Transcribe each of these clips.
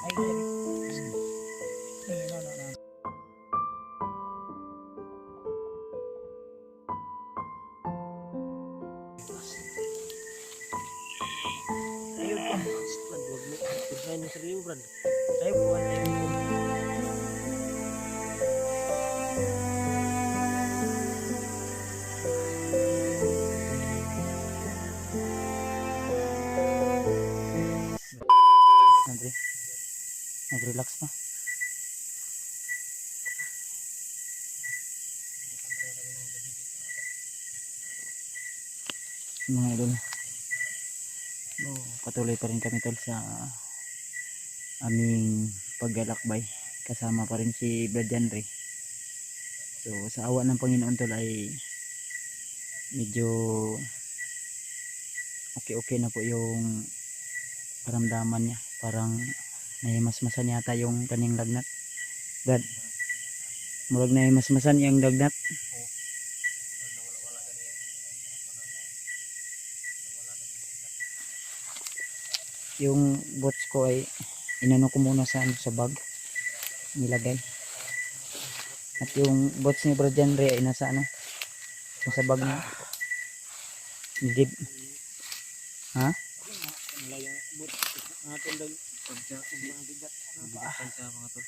Ay, no, no, no. Ayun pa. Brad, huwag mo. Kursahin mo sarili mo, Brad. Ay, buwan tayo po. Andre, nag-relax pa. Mga idol, patuloy pa rin kami tol sa aming paglalakbay. Kasama pa rin si Brad Janre. So sa awa ng Panginoon tol ay medyo okay na po yung paramdaman niya. Parang nahimasmasan yata yung kanyang lagnat. Brad, murag nahimasmasan yung lagnat. Yung bots ko ay inano ko muna sa bag nilagay. At yung bots ni Brad Janre ay nasa nasa bag niya. Nidib. Ha? Malayang bot. Natin lang. Mga bigat. Bigatan sa mga tol.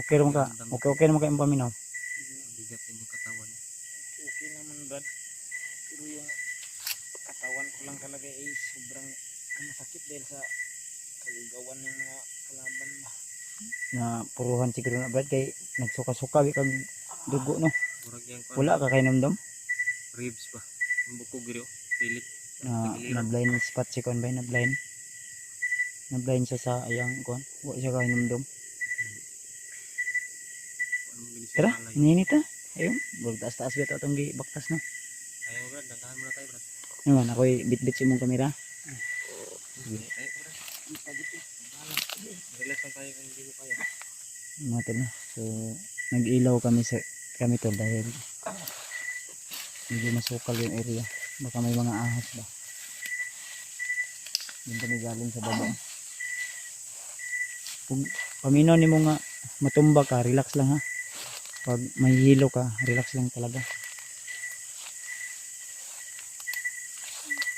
Okay naman ka. Okay naman ka yung paminaw. Bigat din yung katawan niya. Okay naman, Brad. Pero yung katawan ko lang talaga ay sobrang masakit dahil sa kagagawan ng mga kalaban ba. Na puruhan siguro na Brad kay nagsuka-suka kag dugo no. Murag yang Wala ka kay namdam. ribs ba. Ang bukog giro. Pilit. Na blind spot si kon bay na blind. Na blind siya sa ayang kon. Wa siya kay namdam. Tara, ninita. Ayun, taas-taas bitaw atong gibaktas no. Ayaw, Brad. Dandahan muna tayo, Brad. Naman ako'y bit-bit si mong kamera. Sige. Tayo, Brad. Relax lang tayo kung hindi mo kaya. Natin na. So, nag-ilaw kami to dahil medyo masukal yung area. Baka may mga ahas ba. Doon kami galing sa baba. Kung paminaw ni mo nga matumba ka, relax lang ha. Pag may hilo ka, relax lang talaga.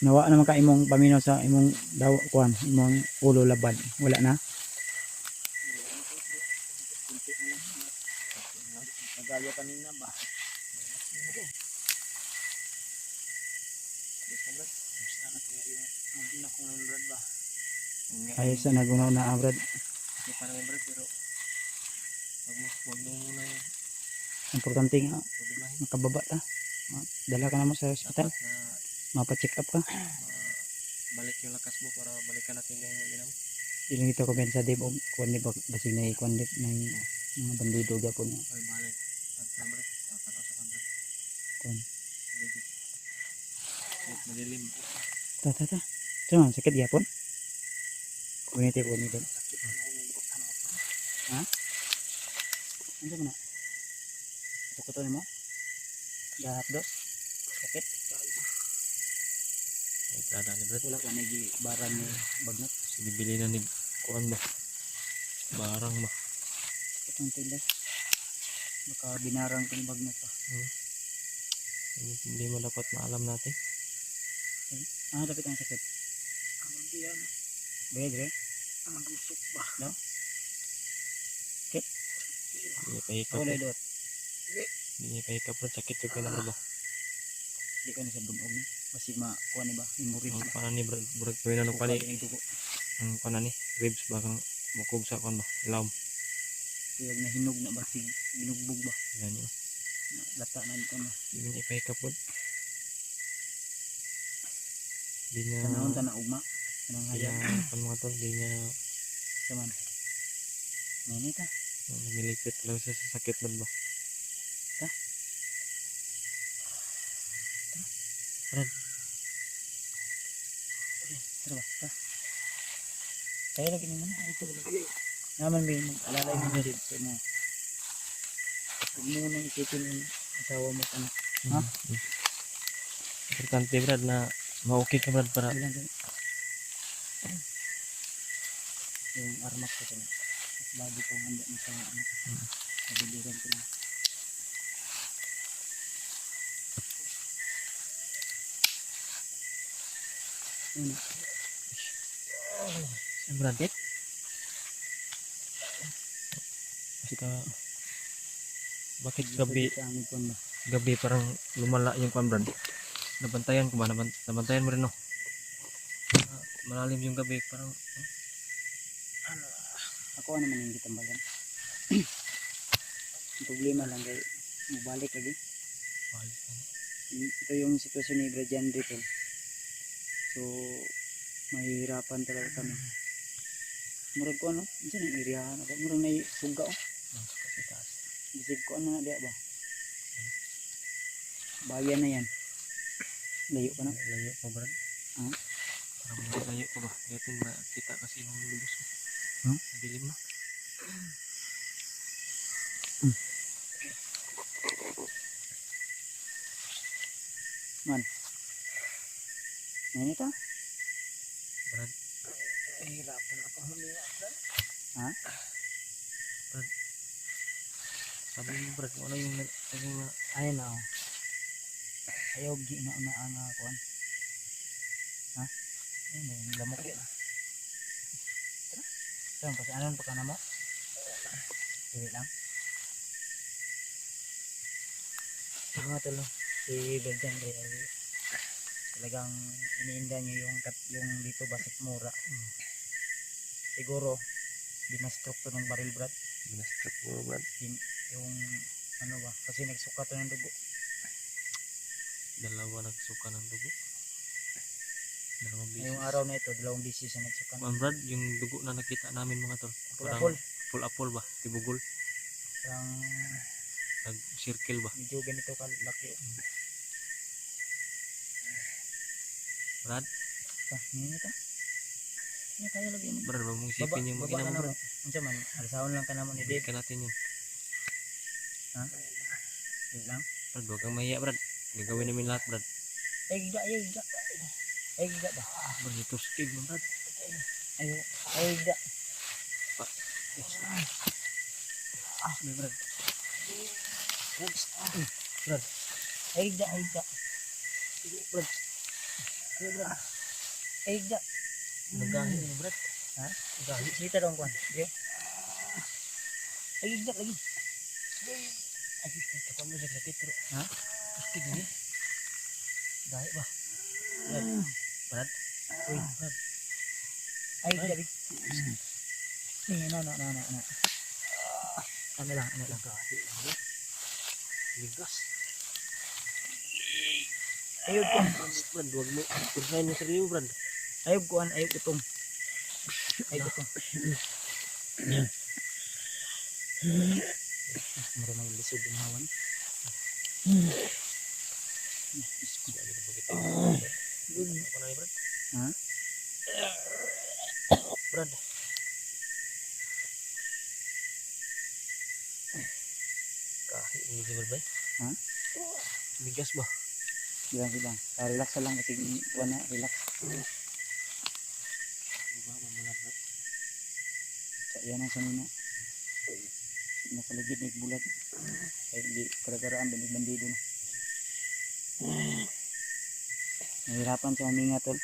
Nawa naman ka imong paminaw sa imong daw kuan, imong ulo labad. Wala na. Nagaya kanina ba? Ayos sa nagunaw na Brad. Hindi pa naman, Brad, pero wag mo muna yung Importante nga problemahin. makababa ta. Dala ka naman sa hospital. Dapat na Mapa-check up ka. balik yung lakas mo para balikan natin yung mag-inam. Ilang ito ko sa Dave og kuan di ba basig na kuan di na mga bandido gapon nga. Ay, balik. At Brad, tatakaw sa kanila. Kuan. Madilim. Ta. Tama sakit gapon. Kunit ko ni doon. Ha? Ano ba na? Tukuton mo? Dahap dos. Sakit. Ay, kada ni Brad. Wala ka nagi barang ni bagnat. Sige, bili na ni kuan ba? Barang ba? Itong tilas. Baka binarang ko ni bagnat pa. Hindi mo dapat maalam natin. Ah, dapat ang sakit. Ang diyan. Bede. Ang gusok ba? No? Sakit. Hindi pa hikap. Wala dot. Hindi pa hikap, Brad. Sakit yung pinaka ba? Di ka na sa bunog ni. Basig ma kuan ni ba? Imurib Ang na. panan ni Brad. Brad ko yun pa ni. Yung dugo. Ang panan ni. Ribs ba kang bukog sa kan ba? Ilawm. Kaya nahinog na basig binugbog ba? Yan yun. Lata na dito na. Hindi pa hikap, Brad. Hindi niya. Tanahon ta na ugma. Kanang Kaya hayag. kan mga tol. Hindi niya. Saman. Nanita. Nilipit lang siya sa sakit, Brad ba? Ta? Brad. Tara ba? Ta. Kaya lagi naman na. Ito lagi. Naman may alalay mo na rin sa mo. Huwag mo nang isipin yung asawa mo sa anak. Ha? Importante, Brad, na ma-okay ka, Brad, para Bilang ganun. yung armas ko dyan. Mas lagi ko handa na sa ano, nabiliran ko na. Yun. Brad. Kasi bakit Sa amin po na. gabi parang lumala yung kwan Brad? Nabantayan ko ba? Nabantayan mo rin no? Malalim yung gabi parang Ako naman yung gitambalan. Ang problema lang kay mabalik lagi. balik. Ito yung sitwasyon ni Bradian dito. So mahihirapan talaga kami. Murag ko ano, diyan ang iriyahan ako. Murag na suga oh. Sa taas. Bisig ko ano na diya ba? Bayan na yan. Layo ka na. Layo pa Brad. Ah? Parang layo pa ba? Gatin makita kasi yung lubos ko. Huh? Dilim na. Man. Ngayon ito? Brad. Hirapan ako huminga Brad. Ha? Brad. Sabi mo Brad, kung ano yung Ayun na oh. Ayaw gina na kuan. Ha? Ayun na yung lamok. Tara. Saan pa anon pa ka na mo? Sige lang. Mga talo. Si Belgian Ray ay talagang iniinda niyo yung dito basik mura. Siguro binastrok to ng baril Brad. binastrap mo Brad. Yung ano ba? Kasi nagsuka to ng dugo. Dalawa nagsuka ng dugo. Dalawang bisis. Ngayong araw na ito, 2 beses na nagsuka ng Brad, yung dugo na nakita namin mga tol. apol-apol. Apol-apol ba? Tibugol. Parang Nag-circle ba? medyo ganito kalaki. Brad, Ngayon ito. Ano kaya lagi mo? Brad, wag mong isipin yung Baba mag-ina ka mo na Brad. mo. Ano man, alasahon lang ka na mo ni Dave. Balikan natin yun. Ha? Wait lang. Brad, huwag kang mahiya Brad. Gagawin namin lahat Brad. Ay, gida. Ay, gida ba? Brad, ito skid mo Brad. Ay, gida. Sabi Brad. Brad. Ay, gida. Brad. Ay, gida. Nagahi mo Brad. Ha? Nagahi. Sita dong kuan. Okay. Ay, gida lagi. Ay, kapag mo sa kapit bro. Ha? Skid niya. Dahil ba? Brad. Uy, Brad. Ay, gida. No. Ano lang. Ligas. Ayog ko. Brad, huwag mo. Kursahin mo sarili mo Brad. Ayog kuan, ayog itong. Mura na lisod yung hawan. Ako na Brad. Ha? Brad. Kahit hindi si Brad. Ha? Ligas ba? Bilang. Relax lang kasi kuan na, relax. Diba mamulat Brad? So, yan ang sanina. Nakaligid na bulat. Kaya hindi karagaraan bandido na. Nahirapan sa huminga tol.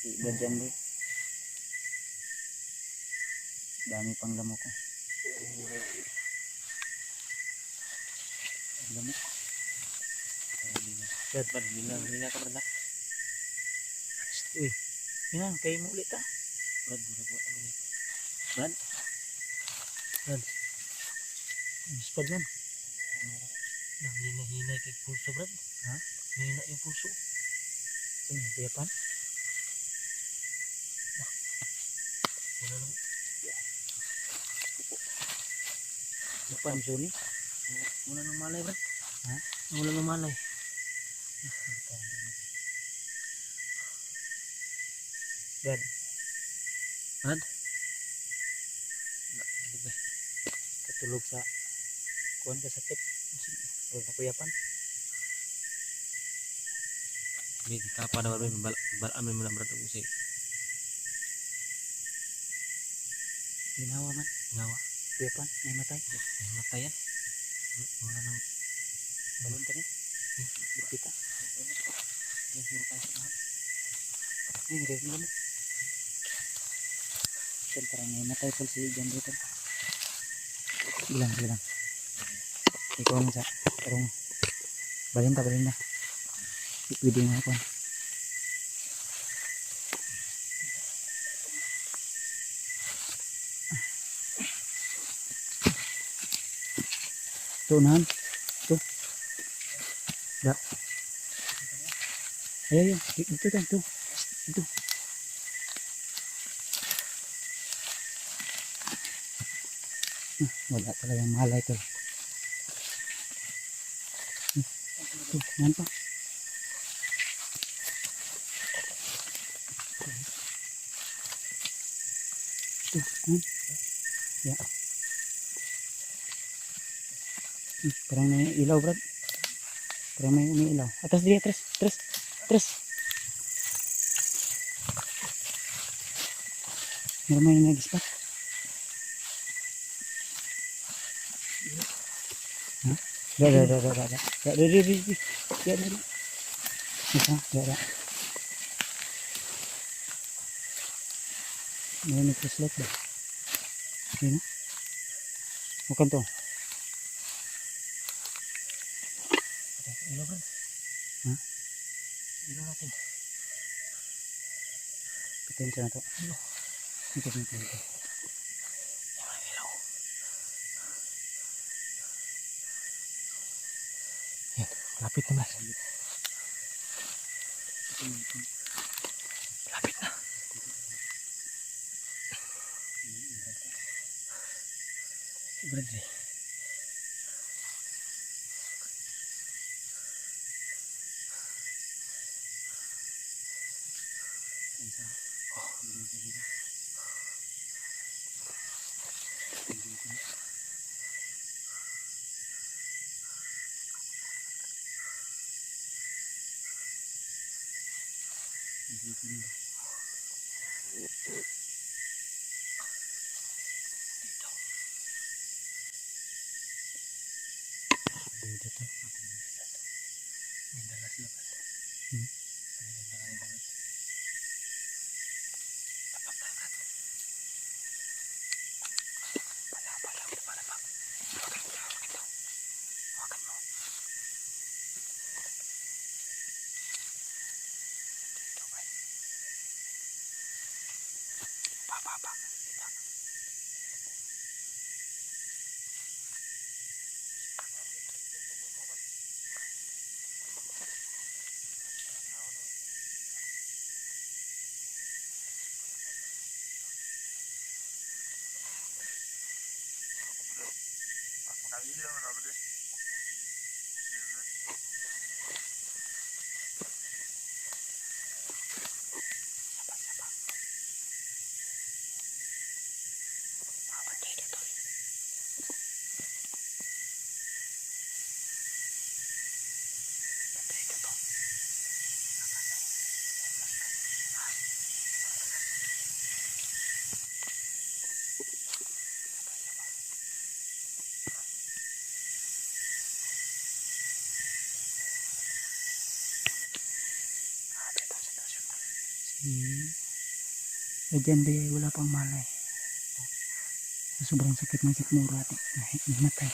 Si Bradian Ray. Dami pang lamok ko. Lamok. Brad, Nina ka Brad. Uy, yan, kayo mo ulit ah. Brad, buat ano ni? Brad. Spad man. Nang hina kay pulso Brad. Ha? Hina yung pulso. Tiyapan. Wala lang. Tiyapan, Sony. Wala nang malay Brad. Ha? Wala nang malay. Brad. Brad? Katulog sa kuwan ka sakit. Huwag na kuyapan. Hindi, di tapa naman Brad. Balaan mo na Brad. Kasi Ginawa man. Ginawa. Depan, may matay. Namatay yan. Wala nang Balon tadi. Kita. yung suro tayo sa lahat. Ini dari mana? Parang may matay pala si generator. Bilang. Ikaw ang sa karong balin na. Pwede nga ako. Tunahan. Tuh. Da. Ayo. Itu kan tuh. Itu. Wala talagang mahalay to. Tuh, yan pa. Tuh, yan. Ya. Parang may ilaw, Brad. Parang may umiilaw. Atras dia, atras. Meron may nag-spot. Ha? Dari. Ada. May nag-slot ba? Sino? Bukan to. Ilaw bro. Ha? Ilaw natin. Patayin siya na to. Ito. Yung ilaw. Yan. Lapit na mas. Lapit na. Berarti. Dito to. May dalas na ba? May dalas. Tapak. Palabak. Hawakan mo. Dito ba? Baba. Dyan be, wala pang malay. Sobrang sakit ng sikmura. Namatay.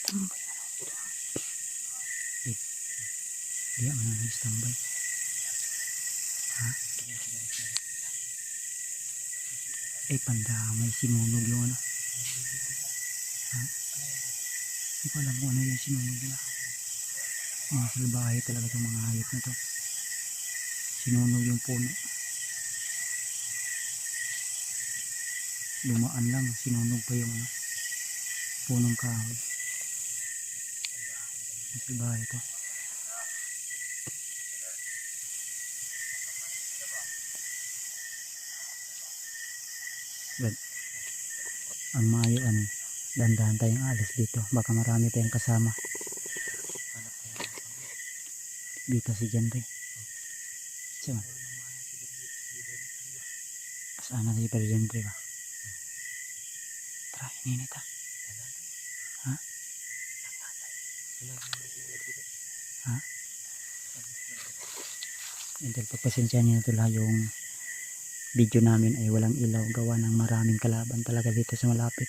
Tambay na lang dito. Di ako na nag-standby. Ha? Panda, may sinunog yung ano. Ha? Hindi ko alam kung ano yung sinunog nila. Mga salbahe talaga itong mga hayop na to. Sinunog yung puno. Dumaan lang, sinunog pa yung ano, punong kahoy. Mga salbahe ito. But, ang maayo ano, dandahan tayong alis dito. Baka marami tayong kasama. Dito si Janre. Siya. Sana si Janre ba? Tara, ininit ha. Ha? Ha? And then pagpasensya niyo na ito lang yung video namin ay walang ilaw, gawa ng maraming kalaban talaga dito sa malapit.